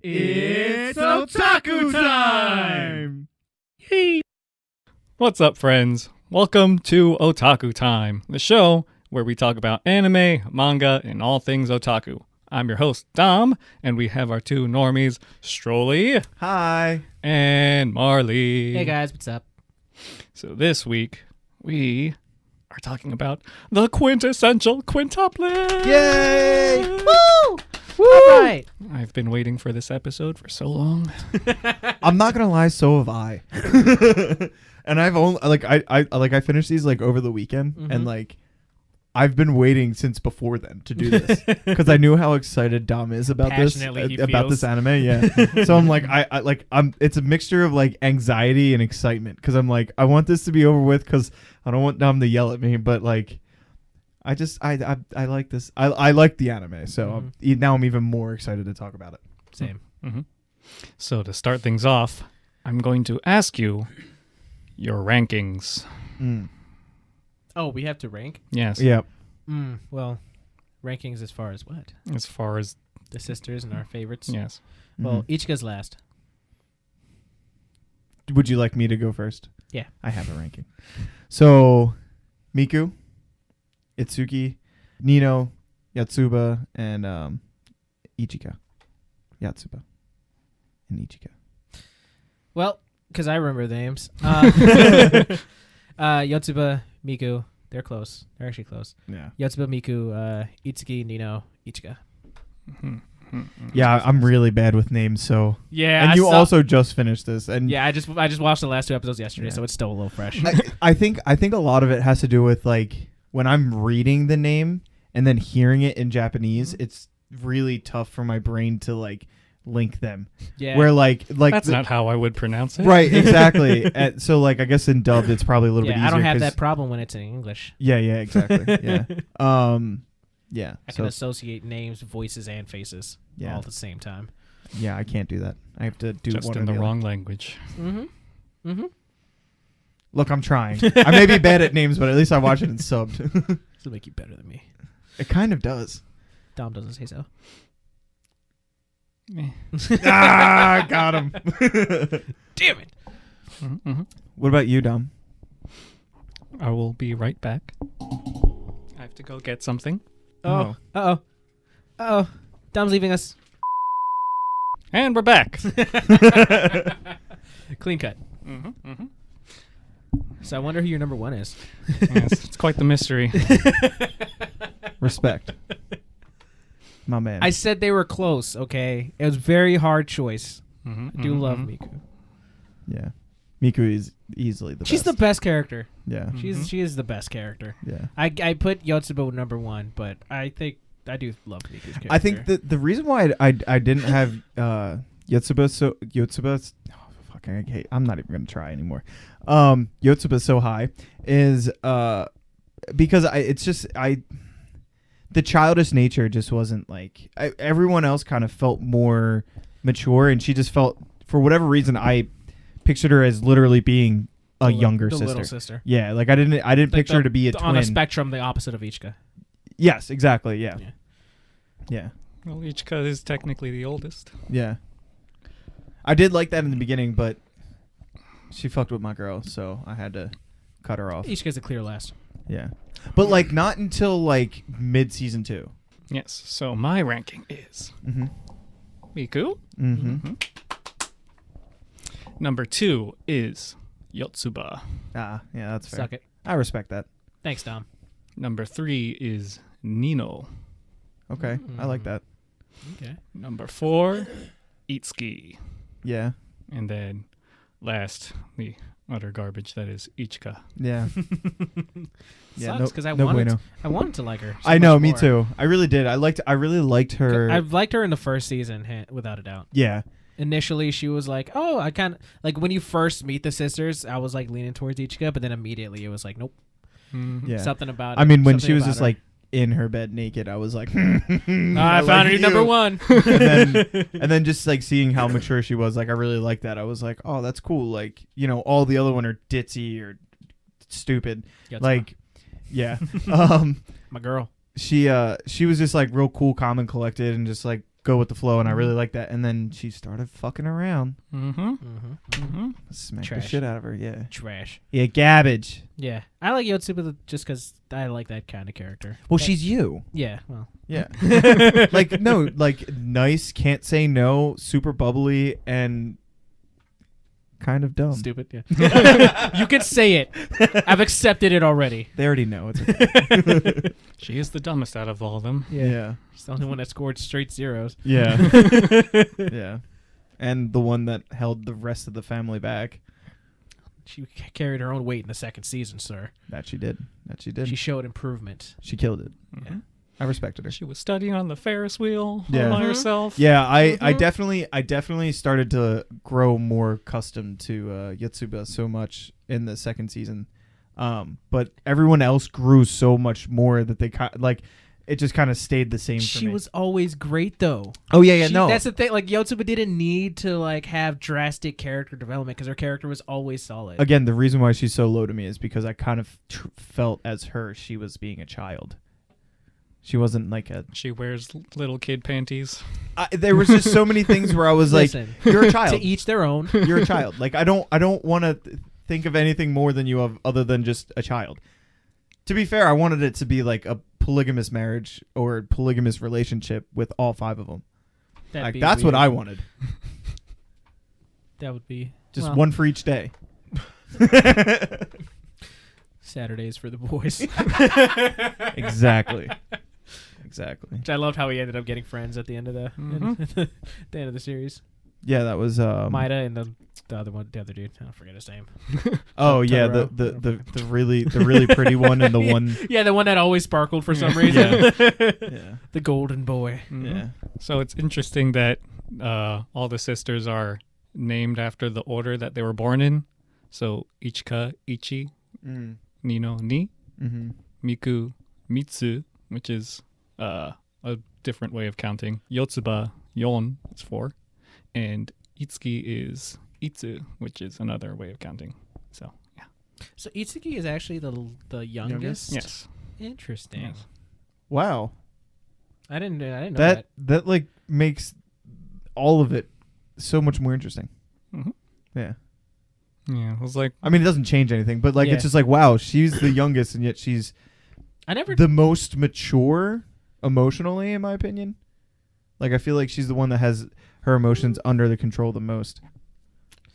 It's Otaku time! Hey. What's up, friends? Welcome to Otaku Time, the show where we talk about anime, manga, and all things otaku. I'm your host, Dom, and we have our two normies, Strolly. Hi. And Marley. Hey guys, what's up? So this week, we are talking about the Quintessential Quintuplets. Yay! Woo! All right. I've been waiting for this episode for so long. I'm not gonna lie, so have I. And I've only I finished these like over the weekend, and like I've been waiting since before then to do this because I knew how excited Dom is about this anime. Yeah. So I'm like I'm it's a mixture of like anxiety and excitement because I'm like I want this to be over with because I don't want Dom to yell at me, but like I like this. I like the anime, so now I'm even more excited to talk about it. Same. Mm-hmm. So to start things off, I'm going to ask you your rankings. Oh, we have to rank? Yes. Yep. Well, rankings as far as what? As far as The sisters and our favorites? yes. Well, Ichika's last. Would you like me to go first? Yeah. I have a ranking. So, Miku, Itsuki, Nino, Yotsuba, and Ichika. Yotsuba and Ichika. Well, because I remember the names. Yotsuba, Miku, they're close. They're actually close. Yeah. Yotsuba, Miku, Itsuki, Nino, Ichika. Yeah, I'm really bad with names, so. Yeah. And you also just finished this, and Yeah, I just watched the last two episodes yesterday, Yeah. so it's still a little fresh. I think a lot of it has to do with like when I'm reading the name and then hearing it in Japanese, it's really tough for my brain to like link them. Yeah. Where like That's not how I would pronounce it. right, exactly. So like I guess in dubbed it's probably a little bit easier. I don't have 'cause- that problem when it's in English. Yeah, exactly. Yeah. Yeah. I can associate names, voices, and faces Yeah. all at the same time. Yeah, I can't do that. I have to do Just one in or the other. wrong language. Look, I'm trying. I may be bad at names, but at least I watch it in subbed. This will make you better than me. It kind of does. Dom doesn't say so. Got him. Damn it. What about you, Dom? I will be right back. I have to go get something. Oh. Uh-oh. Dom's leaving us. And we're back. Clean cut. So I wonder who your number one is. Yes, it's quite the mystery. Respect. My man. I said they were close, okay? It was a very hard choice. I do love Miku. Yeah. Miku is easily the She's best. the best character. Yeah. She is the best character. Yeah. I put Yotsuba number one, but I think I do love Miku's character. I think the reason why I didn't have Yotsuba fucking I hate, I'm not even gonna try anymore. Yotsuba so high is because the childish nature just wasn't like everyone else kind of felt more mature, and she just felt for whatever reason I pictured her as literally being a younger sister. Little sister. Yeah, like I didn't Like picture her to be a twin. on a spectrum, the opposite of Ichika. Yes, exactly. Yeah. Well, Ichika is technically the oldest. Yeah. I did like that in the beginning, but she fucked with my girl, so I had to cut her off. Ichika's a clear last. Yeah. But like not until like mid season 2. Yes. So my ranking is Miku. Number 2 is Yotsuba. Yeah, that's fair. Suck it. I respect that. Thanks, Dom. Number 3 is Nino. Okay. I like that. Okay. Number 4, Itsuki. Yeah. And then last, the utter garbage that is Ichika. Yeah. Sucks because I no wanted bueno. to like her. So I know, much me more. too. I really did. I really liked her. I've liked her in the first season, without a doubt. Yeah. Initially, she was like, "Oh, I kind of like when you first meet the sisters." I was like leaning towards Ichika, but then immediately it was like, "Nope." Yeah. Something about it. I mean, when Something she was about just her. like in her bed naked, I was like, I found her number one. and then just like seeing how mature she was, like I really liked that. I was like, oh, that's cool. Like, you know, all the other one are ditzy or stupid. Yotsuba. Like, yeah. My girl. She was just like real cool, calm and collected, and just like go with the flow, and I really like that. And then she started fucking around. Smacked the Trash. shit out of her. Yeah. Trash. Yeah, garbage. Yeah, I like Yotsuba just because I like that kind of character. Well, she's you. Yeah, well. Yeah. Like, no, like, nice, can't say no, super bubbly, and kind of dumb. Stupid, yeah. You can say it. I've accepted it already. They already know it's okay. She is the dumbest out of all of them. Yeah. She's the only one that scored straight zeros. Yeah. Yeah. And the one that held the rest of the family back. She carried her own weight in the second season, sir. That she did. That she did. She showed improvement. She killed it. Yeah. I respected her. She was studying on the Ferris wheel Yeah. all by herself. Yeah, I definitely started to grow more accustomed to Yotsuba so much in the second season. But everyone else grew so much more that they it just kind of stayed the same for She me. was always great, though. Oh yeah, no. That's the thing. Like Yotsuba didn't need to like have drastic character development because her character was always solid. Again, the reason why she's so low to me is because I kind of felt as her she was being a child. She wasn't like a. She wears little kid panties. There was just so many things where I was Listen, like, "You're a child. to each their own." You're a child." Like I don't want to think of anything more than you have, other than just a child. To be fair, I wanted it to be like a polygamous marriage or polygamous relationship with all 5 of them. That'd That's be what weird. I wanted. That would be Just one for each day. Saturdays for the boys. Exactly. Exactly. Which I loved how he ended up getting friends at the end of the the end of the series. Yeah, that was Maida and the other one, the other dude. I don't forget his name. Oh yeah, the really pretty one and the one. Yeah, the one that always sparkled for some reason. Yeah. The golden boy. Yeah. So it's interesting that all the sisters are named after the order that they were born in. So Ichika, Ichi, Nino, Ni, Miku, Mitsu, which is a different way of counting. Yotsuba, Yon, is 4. And Itsuki is Itsu, which is another way of counting. So, yeah. So Itsuki is actually the youngest? Yes. Interesting. Yes. Wow. I didn't know that. That like makes all of it so much more interesting. Mm-hmm. Yeah. Yeah, it was like... I mean, it doesn't change anything, but like it's just like, wow, she's the youngest, and yet she's the most mature emotionally, in my opinion. Like, I feel like she's the one that has her emotions under the control the most.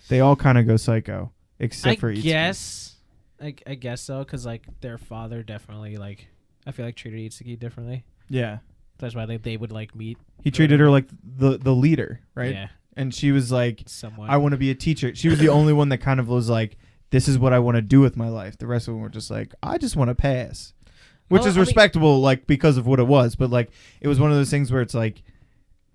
They all kind of go psycho, except for Itsuki. I guess so, because like their father definitely like I feel like treated Itsuki differently. Yeah. That's why they would like meet. He treated her like the leader, right? Yeah. And she was like, somewhat. I want to be a teacher. She was the only one that kind of was like, this is what I want to do with my life. The rest of them were just like, I just want to pass. Which is respectable, like, because of what it was. But, like, it was one of those things where it's like,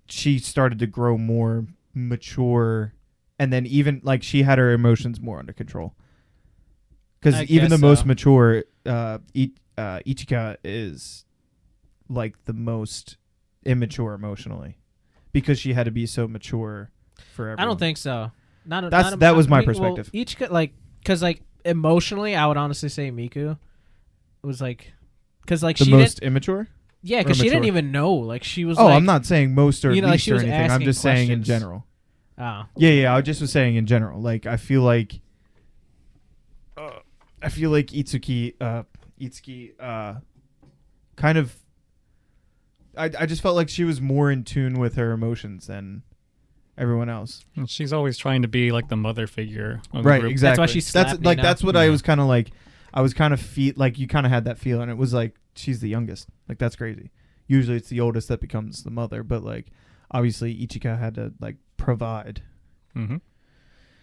she started to grow more mature. And then even, like, she had her emotions more under control. Because even the most mature, Ichika is, like, the most immature emotionally. Because she had to be so mature for everyone. I don't think so. That was my perspective. Well, Ichika, like, because like emotionally, I would honestly say Miku was like, because like the she most didn't, immature. Yeah, because she didn't even know. Like she was. Oh, like, I'm not saying most or you know, like, least she or was anything. I'm asking just saying in questions. general. Oh. Yeah. I just was saying in general. Like I feel like Itsuki, kind of. I just felt like she was more in tune with her emotions than everyone else. And she's always trying to be like the mother figure of Right, the group. exactly. That's why she slapped me now. That's what I was kind of like. I was kind of like you kind of had that feel, and it was like she's the youngest. Like that's crazy. Usually it's the oldest that becomes the mother, but like obviously Ichika had to like provide. Mm-hmm.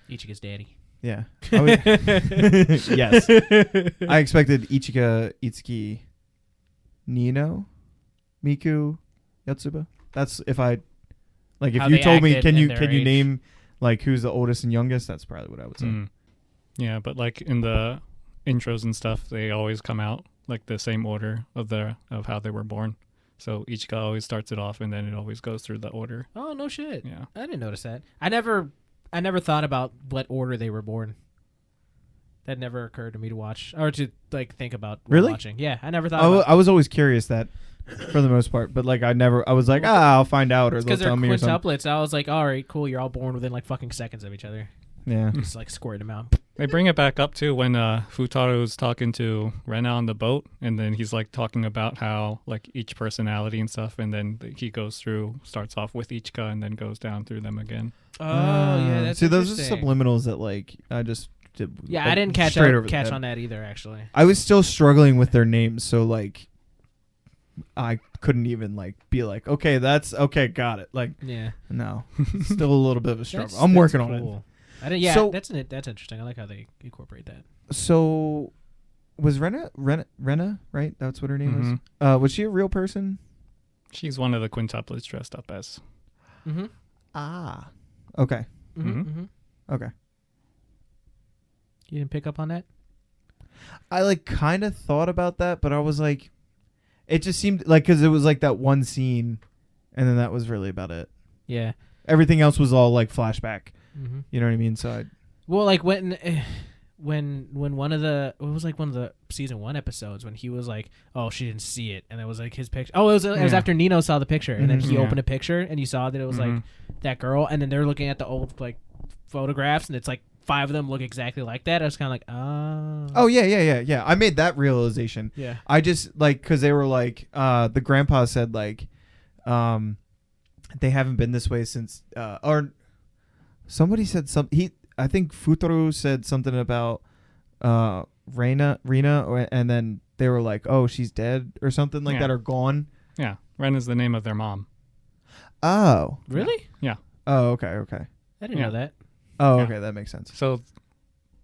Ichika's daddy. Yeah. Yes. I expected Ichika, Itsuki, Nino, Miku, Yotsuba. That's if I like if How you they told me acted can you and their age. name like who's the oldest and youngest, that's probably what I would say. Mm. Yeah, but like in the intros and stuff, they always come out like the same order of how they were born. So Ichika always starts it off, and then it always goes through the order. Oh no shit! Yeah, I didn't notice that. I never thought about what order they were born. That never occurred to me to watch or to like think about Really? watching. Yeah, I never thought. I was always curious that for the most part. But like I was like, I'll find out, or they'll Because they're tell me or something. quintuplets. I was like, all right, cool. You're all born within like fucking seconds of each other. Yeah. Just like squirt them out. They bring it back up too when Futaro's talking to Rena on the boat, and then he's like talking about how like each personality and stuff, and then he starts off with Ichika and then goes down through them again. Oh yeah, that's see, those are interesting. subliminals that like I just did. Yeah, like, I didn't catch on that either. Actually, I was still struggling with their names, so like I couldn't even like be like, okay, that's okay, got it. Like, yeah, no, still a little bit of a struggle. That's- I'm that's working on it. cool. I didn't. Yeah, So- that's interesting. I like how they incorporate that. So, was Rena right? That's what her name was. Was she a real person? She's one of the quintuplets dressed up as. Mm-hmm. Ah, okay, Mm-hmm. Mhm. Mm-hmm. okay. You didn't pick up on that? I like kind of thought about that, but I was like, it just seemed like because it was like that one scene, and then that was really about it. Yeah. Everything else was all like flashback. Mm-hmm. You know what I mean? So Well, like when one of the it was like one of the season 1 episodes when he was like, oh, she didn't see it, and it was like his picture. Oh, it was Yeah. after Nino saw the picture, and then he Yeah. opened a picture, and you saw that it was like that girl, and then they're looking at the old like photographs, and it's like 5 of them look exactly like that. I was kind of like, Oh yeah. I made that realization. yeah. I just like because they were like the grandpa said like they haven't been this way since or somebody said I think Futaro said something about Rena and then they were like, oh, she's dead or something like that or gone. Yeah, Ren is the name of their mom. Oh, Really? Yeah. oh, okay. I didn't Yeah. know that. Oh, Yeah. okay, that makes sense. So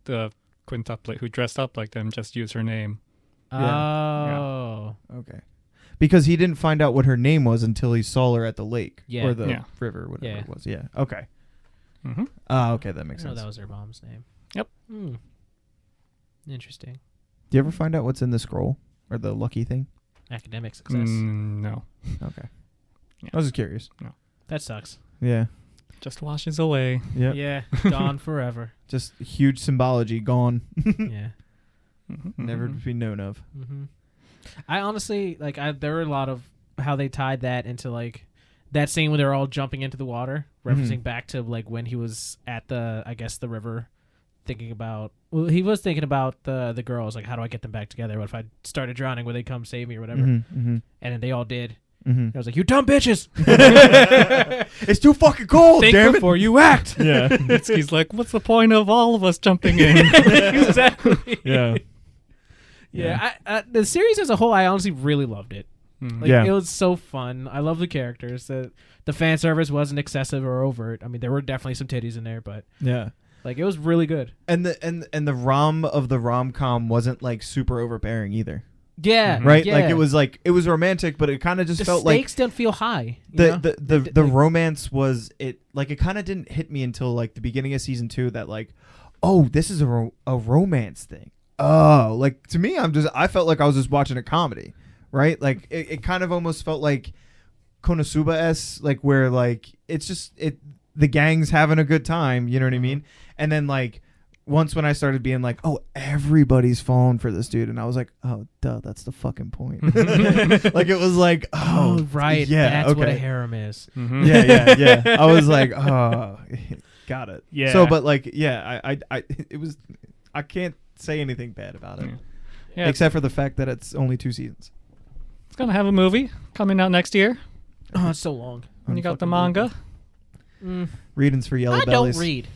the quintuplet who dressed up like them just used her name. Oh. Okay. Because he didn't find out what her name was until he saw her at the lake Yeah. or the Yeah. river, whatever Yeah. it was. Yeah. Okay. Mm-hmm. Okay, that I makes didn't know sense. that was their mom's name. Yep. Hmm. Interesting. Do you ever find out what's in the scroll or the lucky thing? Academic success. No, Okay. Yeah. I was just curious. That sucks. Yeah. just washes away. Yep. Yeah. Gone forever. Just huge symbology gone. Yeah. Never to be known of. Mm-hmm. I honestly there were a lot of how they tied that into like that scene where they're all jumping into the water, referencing back to like when he was at the river, thinking about he was thinking about the girls, like how do I get them back together? What if I started drowning? Would they come save me or whatever? Mm-hmm. And then they all did. Mm-hmm. I was like, you dumb bitches! It's too fucking cold. Think damn it. before you act. Yeah. He's like, what's the point of all of us jumping in? Exactly. Yeah. Yeah. The series as a whole, I honestly really loved it. Like, Yeah. It was so fun. I love the characters. The fan service wasn't excessive or overt. I mean, there were definitely some titties in there, but Yeah. like it was really good. And the rom-com wasn't like super overbearing either. Yeah. Right? Yeah. Like it was romantic, but it kind of just the felt like stakes didn't feel high. you know? the romance was it kind of didn't hit me until like the beginning of season 2 that like, oh, this is a romance thing. Oh, like to me, I felt like I was just watching a comedy, right? Like it kind of almost felt like Konosuba-esque, like where like it's just the gang's having a good time, you know what I mean? And then like once when I started being like, oh, everybody's falling for this dude, and I was like, oh, duh, that's the fucking point. Like it was like, oh, right. yeah, That's okay. what a harem is. Mm-hmm. Yeah. I was like, oh, got it. Yeah. So, but like, yeah, it was. I can't say anything bad about it, Yeah, except for the fact that it's only 2 seasons. it's gonna have a movie coming out next year. Oh, it's so long. And you got the Unfucking manga. Readings for yellow I bellies. don't read.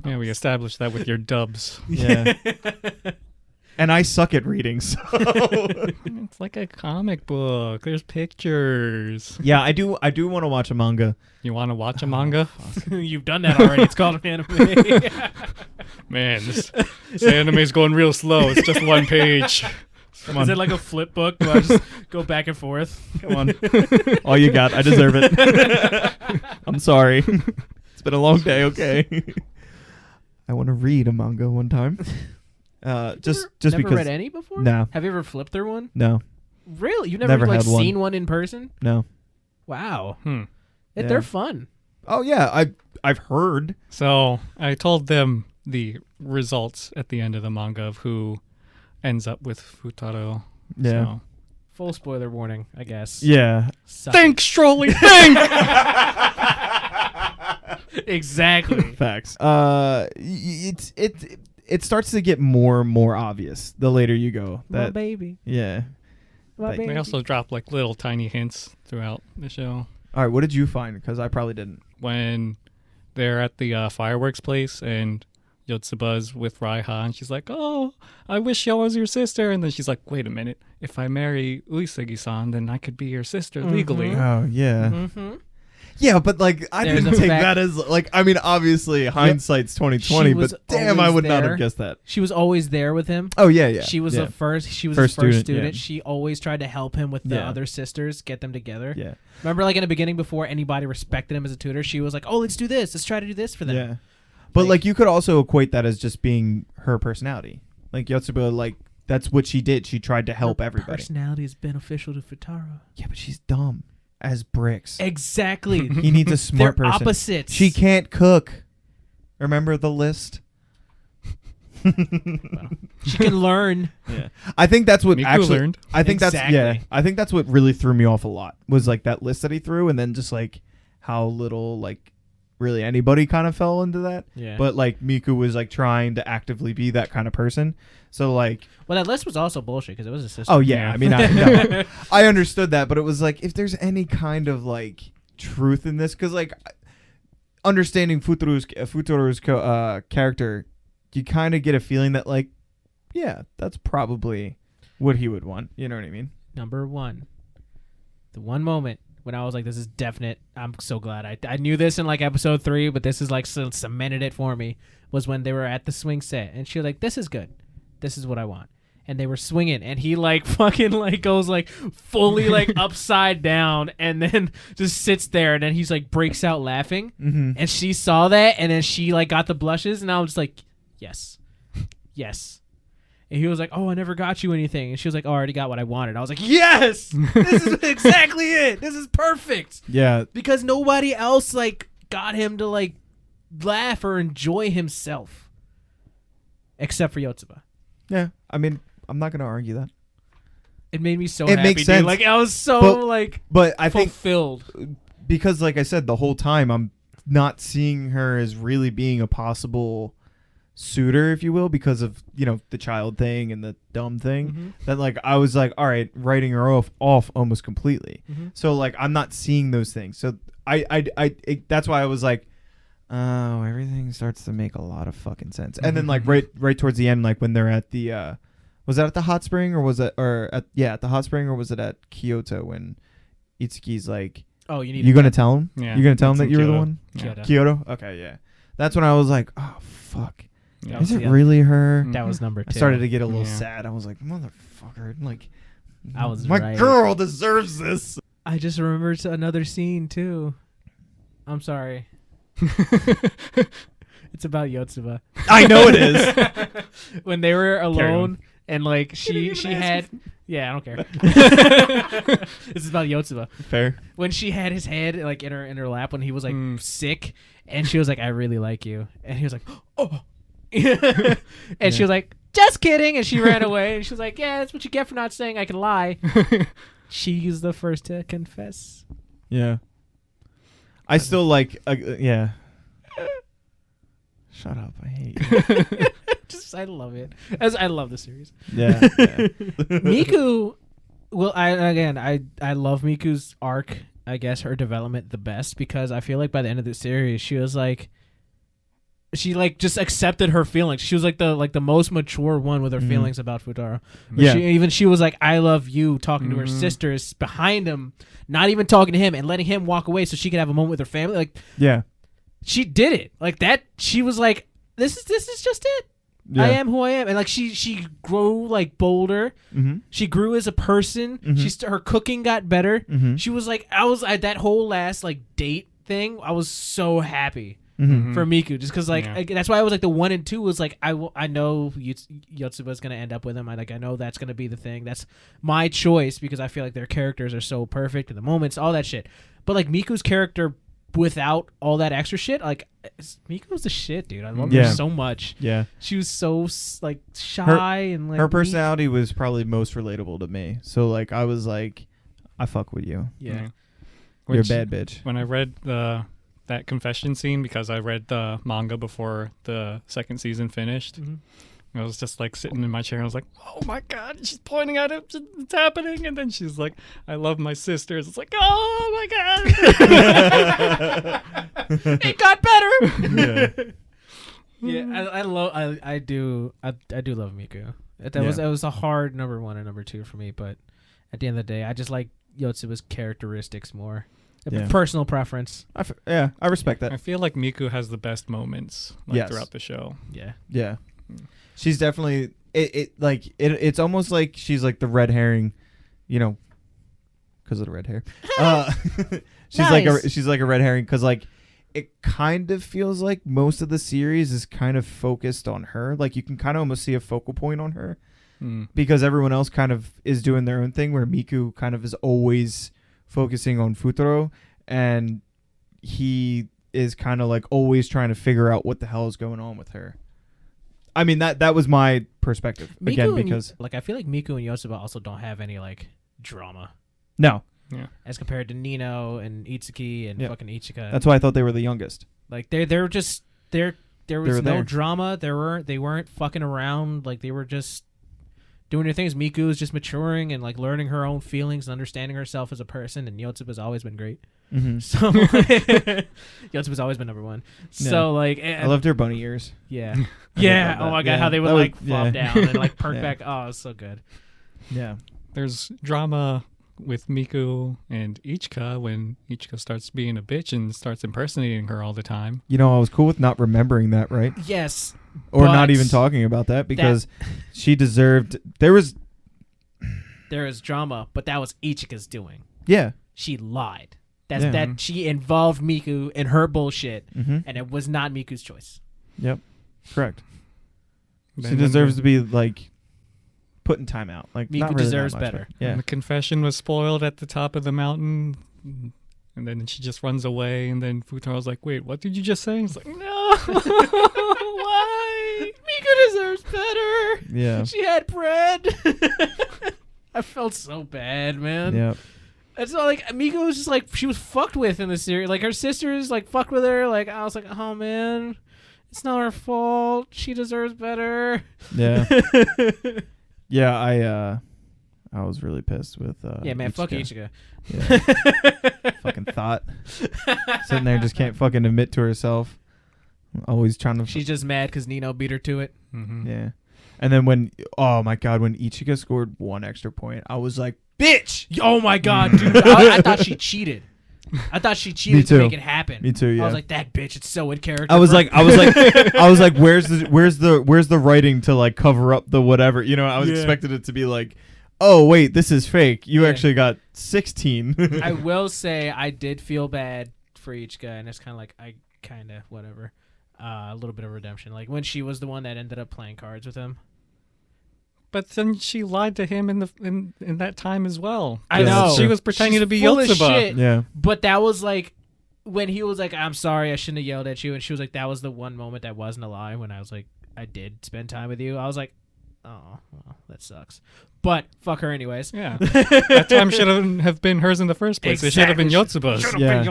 Yeah, we established that with your dubs. Yeah. And I suck at reading, so It's like a comic book. There's pictures. yeah, I do want to watch a manga. You want to watch a manga? You've done that already. It's called an anime. Man, this anime's going real slow. It's just one page. Come Is on, it like a flip book? Do I just go back and forth? come on. All you got, I deserve it. I'm sorry. It's been a long day. Okay. I want to read a manga one time. Just never because. read any before? No. Have you ever flipped through one? No. Really? You've never, Never like had one. seen one in person? No. Wow. Hmm. Yeah. They're fun. Oh yeah, I've heard. So I told them the results at the end of the manga of who ends up with Futaro. Yeah. So Full spoiler warning, I guess. Yeah. Think, Strolly, think! Exactly. Facts. It starts to get more and more obvious the later you go. My baby. Yeah. My Like- baby. They also drop like little tiny hints throughout the show. All right, what did you find? Because I probably didn't. When they're at the fireworks place and Yotsuba's with Raiha and she's like, oh, I wish I was your sister. And then she's like, wait a minute. If I marry Uesagi-san, then I could be your sister legally. Oh, yeah. Mm-hmm. Yeah, but like I There's didn't a take fact- that as like I mean obviously hindsight's 2020, She but was damn I always would not there. have guessed that. She was always there with him. Oh yeah. She was yeah. the first. She was First his first student, student. yeah. She always tried to help him with the Yeah. other sisters, get them together. Yeah. Remember, like in the beginning, before anybody respected him as a tutor, she was like, "Oh, let's do this. Let's try to do this for them." Yeah. But Like- like you could also equate that as just being her personality. Like Yotsuba, like that's what she did. She tried to help Her everybody. Personality is beneficial to Futaro. Yeah, but she's dumb as bricks. Exactly. He needs a smart They're person. opposites. She can't cook. Remember the list? She can learn. Yeah. I think that's what Miku actually learned. I think Exactly. that's I think that's what really threw me off a lot. Was like that list that he threw and then just like how little like really anybody kind of fell into that. Yeah. But like Miku was like trying to actively be that kind of person. So like Well, that list was also bullshit because it was a sister. oh yeah, Yeah. I mean no, I understood that, but it was like if there's any kind of like truth in this cuz like understanding Futuro's character, you kind of get a feeling that like yeah, that's probably what he would want. You know what I mean? Number one, the one moment when I was like, "This is definite." I'm so glad I knew this in like episode 3, but this is like cemented it for me. Was when they were at the swing set, and she was like, "This is good. This is what I want." And they were swinging, and he like fucking like goes like fully like upside down, and then just sits there, and then he's like breaks out laughing, Mm-hmm. and she saw that, and then she like got the blushes, and I was just like, "Yes, yes." And he was like, "Oh, I never got you anything." And she was like, "Oh, I already got what I wanted." I was like, "Yes, this is exactly it. This is perfect." Yeah, Because nobody else like got him to like laugh or enjoy himself, except for Yotsuba. yeah. I mean, I'm not gonna argue that, It made me so It happy. makes dude. sense. Like I was so But- like but I think fulfilled. because, like I said, the whole time I'm not seeing her as really being a possible suitor, if you will, because of the child thing and the dumb thing. Mhm. That like I was like, all right, writing her off almost completely. Mhm. So like I'm not seeing those things. So that's why I was like, oh, everything starts to make a lot of fucking sense. And then like right towards the end, like when they're at the was that at the hot spring or was it at the hot spring or was it at Kyoto when Itsuki's like, Oh, you need you gonna tell him? Yeah, You gonna tell him it's that in you were the Kyoto. one? Yeah. Kyoto? Okay, yeah. That's when I was like, oh fuck. Yeah. Is it Yeah. really her? Mm. That was number 2. I started to get a little Yeah. sad. I was like, motherfucker. Like I was my right. girl deserves this. I just remembered another scene too. I'm sorry. It's about Yotsuba. I know it is. When they were Carry alone on. and like she had yeah, I don't care. This is about Yotsuba. Fair. When she had his head like in her lap when he was like Mm. sick, and she was like, "I really like you," and he was like, "Oh," and she was like, "Just kidding," and she ran away, and she was like, "Yeah, that's what you get for not saying I can lie." She's the first to confess. Yeah. I still like yeah. Shut up. I hate you. I love it. I love the series. Yeah. Miku, well, I love Miku's arc. I guess her development the best because I feel like by the end of the series, she was like, she like just accepted her feelings. She was like the most mature one with her Mhm. feelings about Futaro. Yeah. She was like, "I love you," talking to her Mhm. sisters behind him, not even talking to him, and letting him walk away so she could have a moment with her family. Like Yeah. she did it like that. She was like, "This is just it. Yeah. I am who I am," and like she grew like bolder. Mm-hmm. She grew as a person. Mhm. Her cooking got better. Mm-hmm. She was like, I was at that whole last like date thing. I was so happy Mm-hmm. for Miku just because like Yeah. that's why I was like the 1 and 2 was like I know Yotsuba's gonna end up with him. I know that's gonna be the thing. That's my choice because I feel like their characters are so perfect and the moments, all that shit. But like Miku's character without all that extra shit, like Miku was the shit, dude. I love Yeah. her so much. Yeah. She was so like shy and like Her personality was probably most relatable to me. So like I was like, I fuck with you. Yeah. You're a bad bitch. When I read that confession scene, because I read the manga before the second season finished, I was just like sitting in my chair and I was like, oh my God, she's pointing at it, it's happening. And then she's like, I love my sisters. It's like, oh my God. It got better. Yeah. I do love Miku. That was a hard number 1 and number 2 for me, but at the end of the day, I just like Yotsuba's characteristics more. Personal preference. I respect that. I feel like Miku has the best moments throughout the show. Yeah. Yeah. She's definitely it's almost like she's like the red herring, you know, because of the red hair. She's like a red herring because like it kind of feels like most of the series is kind of focused on her. Like you can kind of almost see a focal point on her because everyone else kind of is doing their own thing, where Miku kind of is always focusing on Futaro, and he is kind of like always trying to figure out what the hell is going on with her. I mean, that was my perspective again, because like I feel like Miku and Yotsuba also don't have any like drama. No. Yeah. As compared to Nino and Itsuki and fucking Ichika. That's why I thought they were the youngest. Like they're just there was no there. drama. They weren't fucking around. Like they were just doing their things. Miku was just maturing and like learning her own feelings and understanding herself as a person, and Yotsuba's always been great. Mm-hmm. So Yotsuba's always been number 1. Yeah. So like I loved her bunny ears. Yeah. Yeah. Oh my God, how they would like flop down and like perk Yeah. back. Oh, it's so good. Yeah. There's drama with Miku and Ichika when Ichika starts being a bitch and starts impersonating her all the time. You know, I was cool with not remembering that, right? Yes. Or but not even talking about that because she deserved. There was drama, but that was Ichika's doing. Yeah. She lied. That she involved Miku in her bullshit, and it was not Miku's choice. Yep. Correct. Then She deserves to be like put in timeout. Like Miku not really deserves that much, better. but- Yeah. The confession was spoiled at the top of the mountain, and then she just runs away. And then Futaro's like, "Wait, what did you just say?" He's like, "No, why? Miku deserves better. Yeah. She had bread." I felt so bad, man. Yep. It's not like Miku was just like she was fucked with in the series. Like her sisters like fucked with her. Like I was like, oh man, it's not her fault. She deserves better. Yeah. Yeah. I was really pissed with. Yeah, man, fuck Ichika. Yeah. Fucking thought. Sitting there just can't fucking admit to herself. Always trying to. She's just mad because Nino beat her to it. Yeah. And then when Ichika scored 1 extra point, I was like, bitch! Oh my God, dude. I thought she cheated. I thought she cheated to make it happen. Me too, yeah. I was like, that bitch, it's so in character. I was like, where's the writing to like cover up the whatever? You know, I was expecting it to be like, oh wait, this is fake. You actually got 16. I will say I did feel bad for Ichika, and it's kind of like I kind of whatever. A little bit of redemption, like when she was the one that ended up playing cards with him. But then she lied to him in that time as well. I know. She was pretending She's to be full of Yotsuba. shit. Yeah. But that was like when he was like, I'm sorry, I shouldn't have yelled at you. And she was like, that was the one moment that wasn't a lie when I was like, I did spend time with you. I was like, oh, well, that sucks. But fuck her anyways. Yeah. That time should have been hers in the first place. It should have been Yotsuba's. Yeah.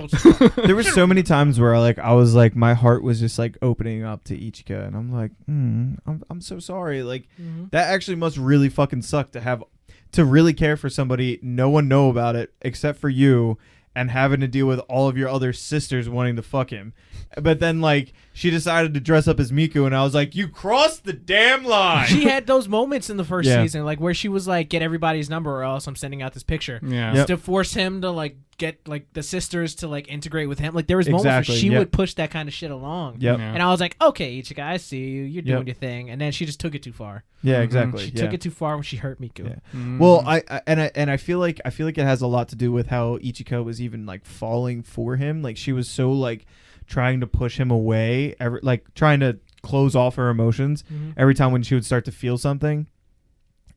There were so many times where I was like, my heart was just like opening up to Ichika, and I'm like, I'm so sorry. Like that actually must really fucking suck to really care for somebody, no one know about it except for you, and having to deal with all of your other sisters wanting to fuck him. But then, like, she decided to dress up as Miku, and I was like, you crossed the damn line. She had those moments in the first season, like, where she was like, get everybody's number or else I'm sending out this picture. Yeah. Yep. To force him to, like, get, like, the sisters to, like, integrate with him. Like, there was moments where she would push that kind of shit along. Yep. Yeah. And I was like, okay, Ichika, I see you. You're doing your thing. And then she just took it too far. Yeah, exactly. She took it too far when she hurt Miku. Yeah. Well, I feel like it has a lot to do with how Ichika was even like falling for him. Like she was so like trying to push him away, like trying to close off her emotions every time when she would start to feel something,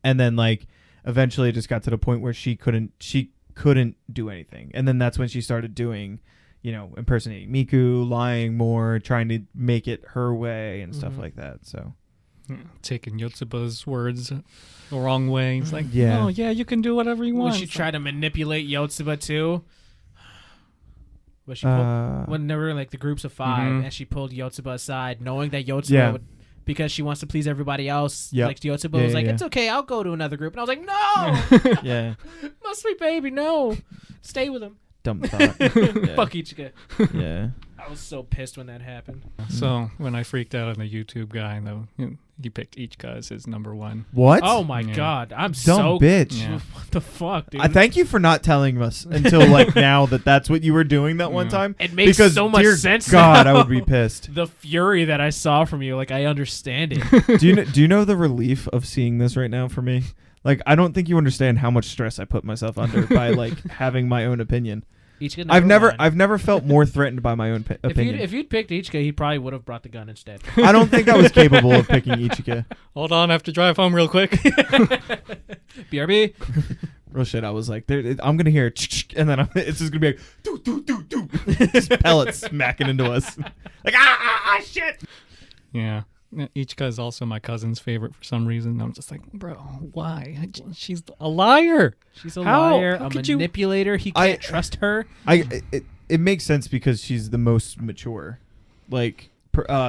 and then like eventually it just got to the point where she couldn't do anything, and then that's when she started doing, impersonating Miku, lying more, trying to make it her way and stuff like that. So taking Yotsuba's words the wrong way. He's like, Yeah. oh yeah, you can do whatever you want. Would she try to manipulate Yotsuba too? Was she when there were like the groups of 5 and she pulled Yotsuba aside, knowing that Yotsuba would, because she wants to please everybody else. Yep. Like Yotsuba was like, it's okay, I'll go to another group, and I was like, no, yeah, my sweet baby, no, stay with him. dumb thought. Fuck Ichika. Yeah. I was so pissed when that happened. So when I freaked out on the YouTube guy, though, he picked Ichika as his number 1. What? Oh my Yeah. god, I'm Dumb so bitch. Yeah. What the fuck, dude? I thank you for not telling us until like now that that's what you were doing that one time. It makes because, so much dear sense. God, now. I would be pissed. The fury that I saw from you, like I understand it. Do you know the relief of seeing this right now for me? Like, I don't think you understand how much stress I put myself under by like having my own opinion. Ichika I've never felt more threatened by my own opinion. If you'd picked Ichika, he probably would have brought the gun instead. I don't think I was capable of picking Ichika. Hold on, I have to drive home real quick. BRB. Real shit. I was like, I'm gonna hear, and then it's just gonna be like, doo doo doo doo, just pellets smacking into us, like shit. Yeah. Ichika is also my cousin's favorite for some reason. I'm just like, bro, why? She's a liar. She's a How? liar, How a could you- manipulator. He can't trust her. It makes sense because she's the most mature, like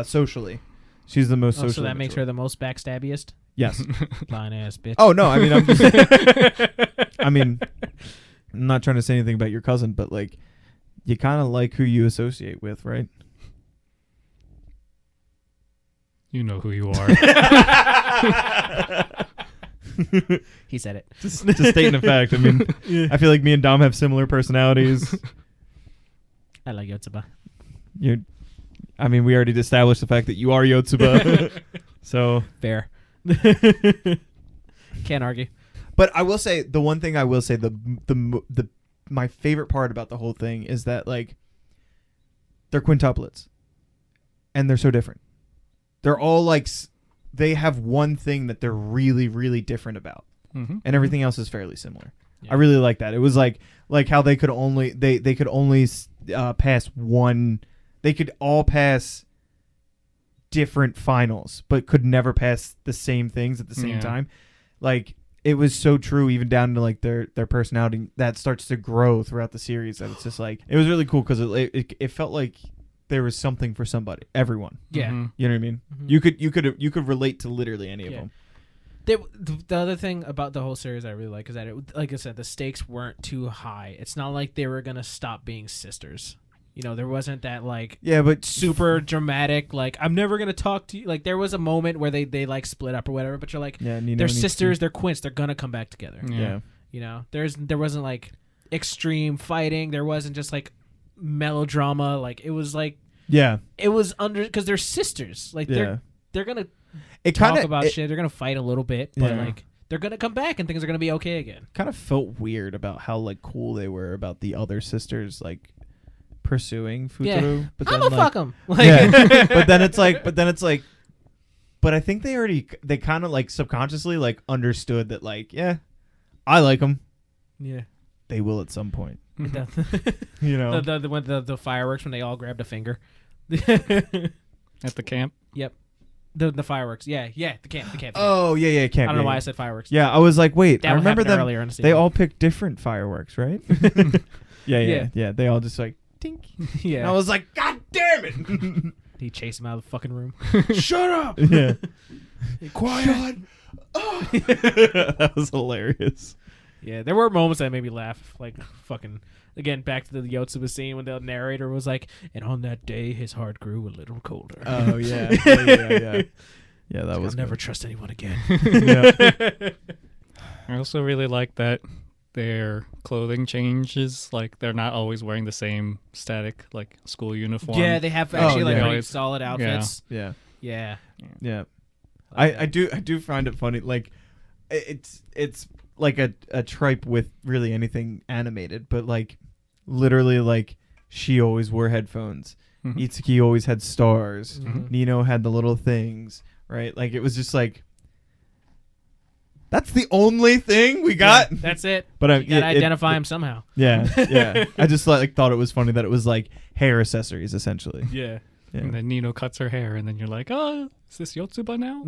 socially, she's the most socially. So that makes her mature. the most backstabbiest. Yes. Lying ass bitch. Oh no, I mean I'm just. I'm not trying to say anything about your cousin, but like, you kind of like who you associate with, right? You know who you are. He said it. Just stating a fact. I mean, I feel like me and Dom have similar personalities. I like Yotsuba. We already established the fact that you are Yotsuba. So Fair. Can't argue. but I will say the one thing I will say the my favorite part about the whole thing is that like they're quintuplets, and they're so different. They're all like they have one thing that they're really really different about, and everything else is fairly similar. Yeah. I really like that. It was like how they could only they could only pass one. They could all pass different finals, but could never pass the same things at the same time. Like, it was so true, even down to like their personality that starts to grow throughout the series. That it's just like, it was really cool because it felt like there was something for somebody, everyone. Yeah. You know what I mean? You could relate to literally any of them. The other thing about the whole series I really like is that like I said, the stakes weren't too high. It's not like they were gonna stop being sisters. You know, there wasn't that like but super dramatic like I'm never gonna talk to you. Like there was a moment where they like split up or whatever, but you're like they're sisters, they're quints, they're gonna come back together. Yeah. You know, there wasn't like extreme fighting. There wasn't just like melodrama. Like it was like it was under because they're sisters. Like they're gonna talk about shit. They're gonna fight a little bit, but like they're gonna come back and things are gonna be okay again. Kind of felt weird about how like cool they were about the other sisters like pursuing Futaro. But I'm then, gonna like, fuck them. but then it's like, but I think they kind of like subconsciously like understood that like, I like them. Yeah. They will at some point. You know, the fireworks when they all grabbed a finger at the camp. Yep. The fireworks. Yeah, the camp. Oh, yeah, camp. I don't know why I said fireworks. Yeah, I was like, wait, I remember them earlier in the season. They all picked different fireworks, right? Yeah. They all just like tink. Yeah. And I was like, God damn it. He chased him out of the fucking room. Shut up. Yeah. Quiet. Shut up. That was hilarious. Yeah, there were moments that made me laugh. Like, fucking, again, back to the Yotsuba scene when the narrator was like, and on that day, his heart grew a little colder. Oh, yeah. Yeah, that was I'll never trust anyone again. I also really like that their clothing changes. Like, they're not always wearing the same static, like, school uniform. Yeah, they have actually, like, pretty Always, solid outfits. Yeah. Like I do find it funny. Like, it's like a tripe with really anything animated, but like literally like she always wore headphones. Itsuki always had stars. Nino had the little things, right? Like it was just like That's the only thing we got. Yeah, that's it. But you gotta identify him somehow. Yeah. I just like thought it was funny that it was like hair accessories essentially. Yeah. And then Nino cuts her hair, and then you're like, oh, is this Yotsuba now?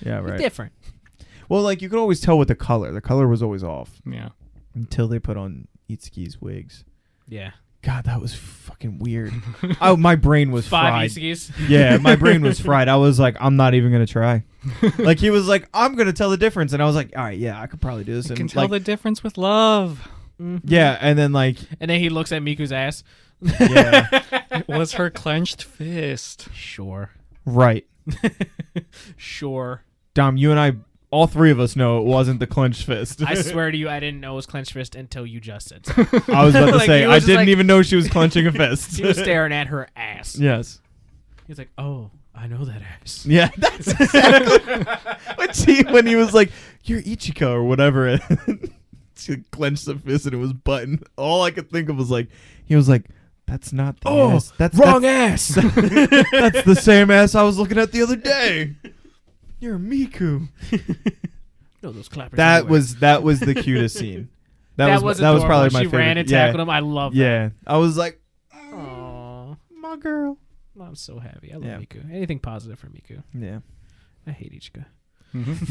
Yeah, right. Different. Well, like you could always tell with the color. The color was always off Yeah. until they put on Itsuki's wigs. Yeah. God, that was fucking weird. Oh, my brain was 5 fried. Isukis. Yeah, my brain was fried. I was like, I'm not even gonna try. Like he was like, I'm gonna tell the difference, and I was like, all right, yeah, I could probably do this. You And can tell like, the difference with love. yeah, and then like, And then he looks at Miku's ass. yeah, It was her clenched fist. Sure. right. Sure. Dom, you and I, all three of us know it wasn't the clenched fist. I swear to you, I didn't know it was clenched fist until you just said so. I was about to Like, say, he I was just didn't like- even know she was clenching a fist. He was staring at her ass. Yes. He's like, oh, I know that ass. Yeah, that's exactly when he was like, "You're Ichiko" or whatever. And she clenched the fist and it was button. All I could think of was like, he was like, "That's not the ass. That's wrong ass." That's the same ass I was looking at the other day. You're Miku. No, those clappers. That anyway. was the cutest scene. That was probably adorable. my She favorite. ran and tackled him. I love that. Yeah, I was like, Aww. my girl. I'm so happy. I love Yeah. Miku. Anything positive for Miku. Yeah. I hate Ichika.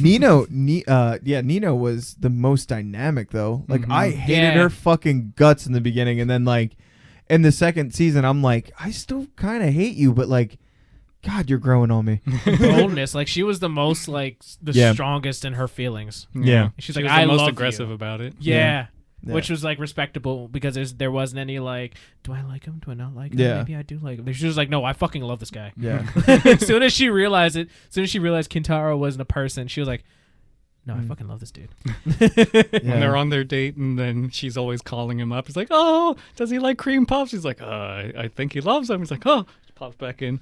Nino was the most dynamic though. Like I hated Yeah. her fucking guts in the beginning, and then like in the second season, I'm like, I still kind of hate you, but like, God, you're growing on me. Boldness. Like, she was the most, like, the Yeah. strongest in her feelings. Yeah. She's She like, was I the most love aggressive you. about it. Yeah. Yeah. Which was, like, respectable because there wasn't any, like, do I like him? Do I not like him? Yeah. Maybe I do like him. She was like, no, I fucking love this guy. Yeah. As soon as she realized Kintaro wasn't a person, she was like, no, I fucking love this dude. When they're on their date, and then she's always calling him up. He's like, "Oh, does he like cream puffs?" He's like, I think he loves them." He's like, "Oh," pops back in.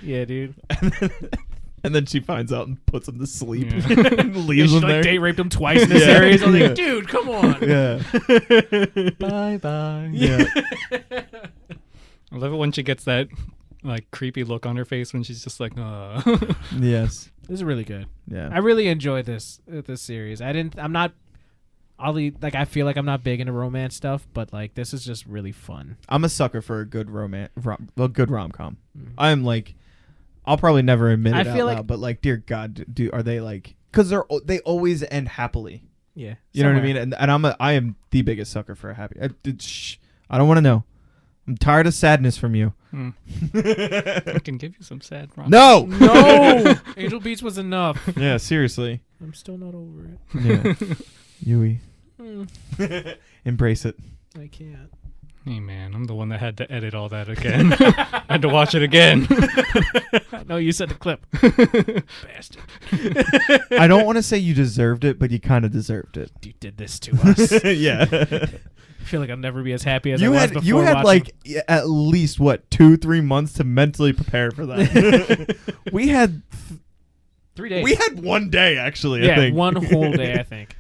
Yeah, dude. And then she finds out and puts him to sleep. Yeah. And Yeah, leaves she him like there. date raped him twice in this Yeah. series. I was Yeah. like, dude, come on. Yeah. Bye bye. Yeah. I love it when she gets that like creepy look on her face when she's just like, Yes. This is really good. Yeah. I really enjoyed this series. I'm not like, I feel like I'm not big into romance stuff, but like this is just really fun. I'm a sucker for a good good rom-com. I'm like, I'll probably never admit I it out feel loud, like- but like, dear God, are they like? Because they always end happily. Yeah, You know what I somewhere. mean? And I am the biggest sucker for a happy. I don't want to know. I'm tired of sadness from you. I can give you some sad rom. No. No, Angel Beats was enough. Yeah, seriously. I'm still not over it. Yeah. Yui. Embrace it. I can't. Hey man, I'm the one that had to edit all that again. I had to watch it again. No, you said the clip. Bastard. I don't want to say you deserved it, but you kind of deserved it. You did this to us. Yeah. I feel like I'll never be as happy as I You was had before watching. like at least what 2-3 months to mentally prepare for that. we had 3 days. we had 1 day actually. I yeah, think. one whole day, I think.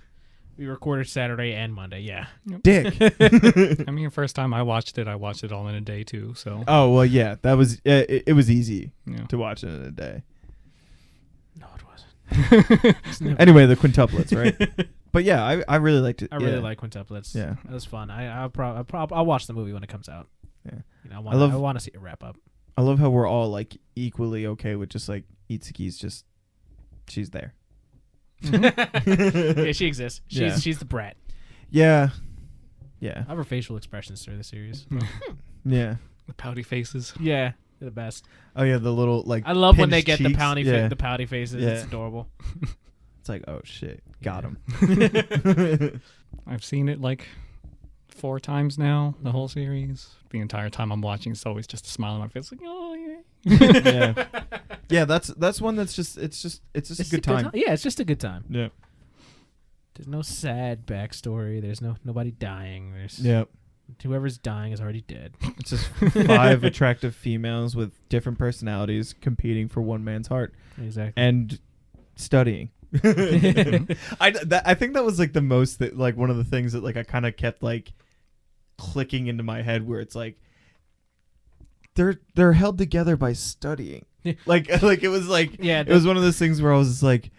We recorded Saturday and Monday, yeah. Dick. I mean, first time I watched it all in a day too. So Oh well, yeah, that was it was easy yeah. to watch it in a day. No, it wasn't. Anyway, the quintuplets, right? But yeah, I really liked it. I really like quintuplets. Yeah. It was fun. I'll watch the movie when it comes out. Yeah. You know, I love- I want to see it wrap up. I love how we're all like equally okay with just like Itsuki's just she's there. Yeah, she exists. Yeah. She's the brat. Yeah. Yeah. I have her facial expressions through the series. Yeah. The pouty faces. Yeah, they're the best. Oh yeah, the little like I love when they pinched get the cheeks. pouty Yeah. the pouty faces. Yeah. It's adorable. It's like, oh shit, got Yeah. him. I've seen it like 4 times now, the whole series. The entire time I'm watching, it's always just a smile on my face, like, oh yeah. Yeah. Yeah, that's one that's just it's just a good time. Yeah, it's just a good time. Yeah. There's no sad backstory. There's nobody dying. There's Yeah. whoever's dying is already dead. It's just 5 attractive females with different personalities competing for one man's heart Exactly. and studying. I think that was like the most that like one of the things that like I kind of kept like clicking into my head where it's like they're held together by studying. like it was like Yeah, it was one of those things where I was just like,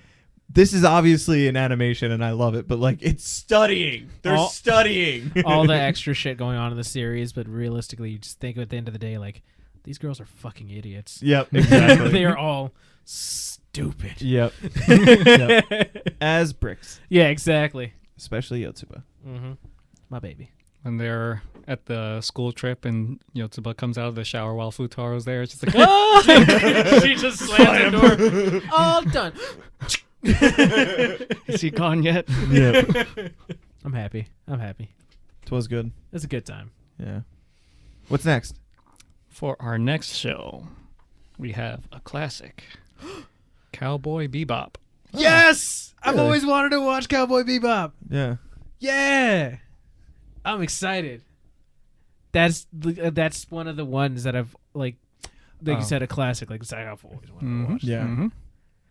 this is obviously an animation and I love it, but like it's studying. They're studying all the extra shit going on in the series, but realistically, you just think at the end of the day, like, these girls are fucking idiots. Yep, exactly. They are all stupid. Yep. Yep. As bricks, Yeah, exactly. especially Yotsuba. Mm-hmm. My baby. When they're at the school trip and Yotsuba comes out of the shower while Futaro's there, it's just like, ah! She just slams the door. All done. Is he gone yet? Yeah, I'm happy. it was good. It's a good time. Yeah. What's next? For our next show, we have a classic, Cowboy Bebop. Yes! I've Really? always wanted to watch Cowboy Bebop. Yeah. Yeah. I'm excited. That's one of the ones that I've like you said, a classic. Like I've always wanted to watch. Yeah. Mm-hmm.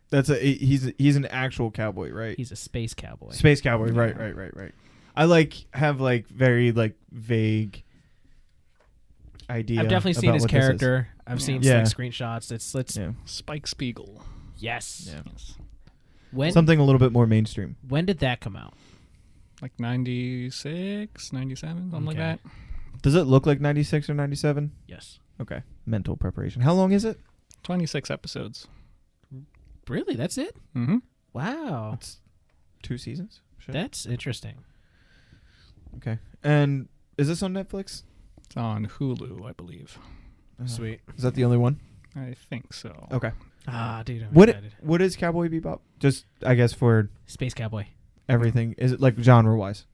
That's he's an actual cowboy, right? He's a space cowboy. Space cowboy, right. I have very vague idea. I've definitely seen about his what this is. character. I've seen Yeah. like screenshots. It's Yeah. Spike Spiegel. yes. Yeah. Yes. Something a little bit more mainstream. When did that come out? Like 96, 97, something like Okay. that. Does it look like 96 or 97? Yes. Okay. Mental preparation. How long is it? 26 episodes. Really? That's it? Mm-hmm. Wow. It's 2 seasons. Sure. That's interesting. Okay. And is this on Netflix? It's on Hulu, I believe. Sweet. Is that the only one? I think so. Okay. Ah, dude, I'm What excited. what is Cowboy Bebop? Just I guess for Space cowboy. everything. Is it like genre wise?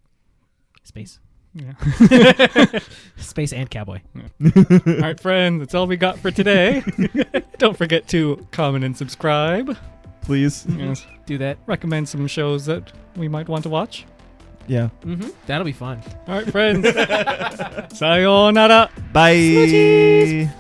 Space. Yeah. Space and cowboy. All right, friends, that's all we got for today. Don't forget to comment and subscribe. Please. Yes. Do that. Recommend some shows that we might want to watch. Yeah. Mm-hmm. That'll be fun. All right, friends. Sayonara. Bye.